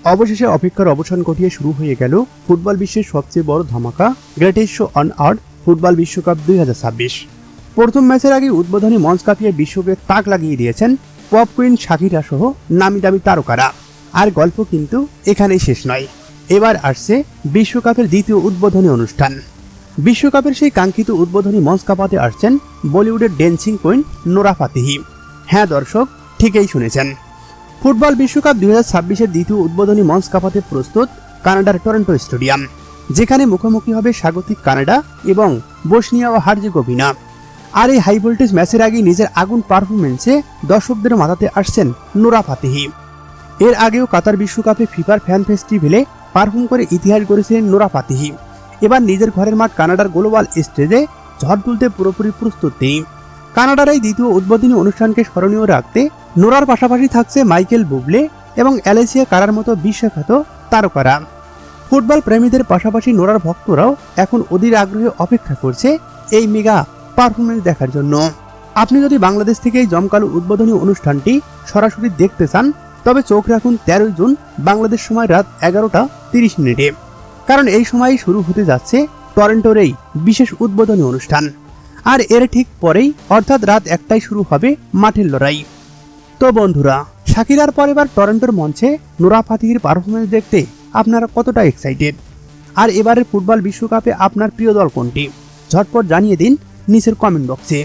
অবশেষে অপেক্ষার অবসান ঘটিয়ে শুরু হয়ে গেল ফুটবল বিশ্বের সবচেয়ে বড় ধামাকা greatest show on earth football বিশ্বকাপ 2026। প্রথম ম্যাচের আগে উদ্বোধনী মঞ্চ কাঁপিয়ে বিশ্বকে তাক লাগিয়ে দিয়েছেন পপ কুইন শাকিরা সহ নামি দামি তারকারা। আর গল্প কিন্তু এখানেই শেষ নয়, এবার আসছে বিশ্বকাপের দ্বিতীয় উদ্বোধনী অনুষ্ঠান। বিশ্বকাপের সেই কাঙ্ক্ষিত উদ্বোধনী মঞ্চ কাঁপাতে আসছেন বলিউডের ড্যান্সিং কুইন নোরা ফাতেহি। হ্যাঁ দর্শক, ঠিকই শুনেছেন, ফুটবল বিশ্বকাপ 2026-এর দ্বিতীয় উদ্বোধনী মঞ্চ কাঁপাতে প্রস্তুত কানাডার টরন্টো স্টেডিয়াম, যেখানে মুখোমুখি হবে স্বাগতিক কানাডা এবং বসনিয়া ও হার্জেগোভিনা। আর এই হাই ভোল্টেজ ম্যাচের আগে নিজের আগুন পারফরমেন্সে দর্শকদের মাথাতে আসছেন নোরা ফাতেহি। এর আগেও কাতার বিশ্বকাপে ফিফার ফ্যান ফেস্টিভ্যালে পারফর্ম করে ইতিহাস গড়েছিলেন নোরা ফাতেহি। এবার নিজের ঘরের মাঠ কানাডার গ্লোবাল স্টেজে ঝড় তুলতে পুরোপুরি প্রস্তুত তিনি। কানাডার এই দ্বিতীয় উদ্বোধনী অনুষ্ঠানকে স্মরণীয় রাখতে নোরার পাশাপাশি থাকছে মাইকেল বুবলে এবং অ্যালেসিয়া কারার মতো বিশ্বখ্যাত তারকারা। ফুটবল প্রেমীদের পাশাপাশি নোরার ভক্তরাও এখন অধীর আগ্রহে অপেক্ষা করছে এই মেগা পারফরমেন্স দেখার জন্য। আপনি যদি বাংলাদেশ থেকে এই জমকালো উদ্বোধনী অনুষ্ঠানটি সরাসরি দেখতে চান, তবে চোখ রাখুন 13 জুন বাংলাদেশ সময় রাত 11:30 কারণ এই সময় শুরু হতে যাচ্ছে টরন্টোর এই বিশেষ উদ্বোধনী অনুষ্ঠান। আর এর ঠিক পরেই অর্থাৎ রাত 1টায় শুরু হবে মাঠের লড়াই। তো বন্ধুরা, শাকিরার পর এবার টরন্টোর মঞ্চে নোরা ফাতেহির পারফরমেন্স দেখতে আপনারা কতটা এক্সাইটেড? আর এবারের ফুটবল বিশ্বকাপে আপনার প্রিয় দল কোনটি? ঝটপট জানিয়ে দিন নিচের কমেন্ট বক্সে।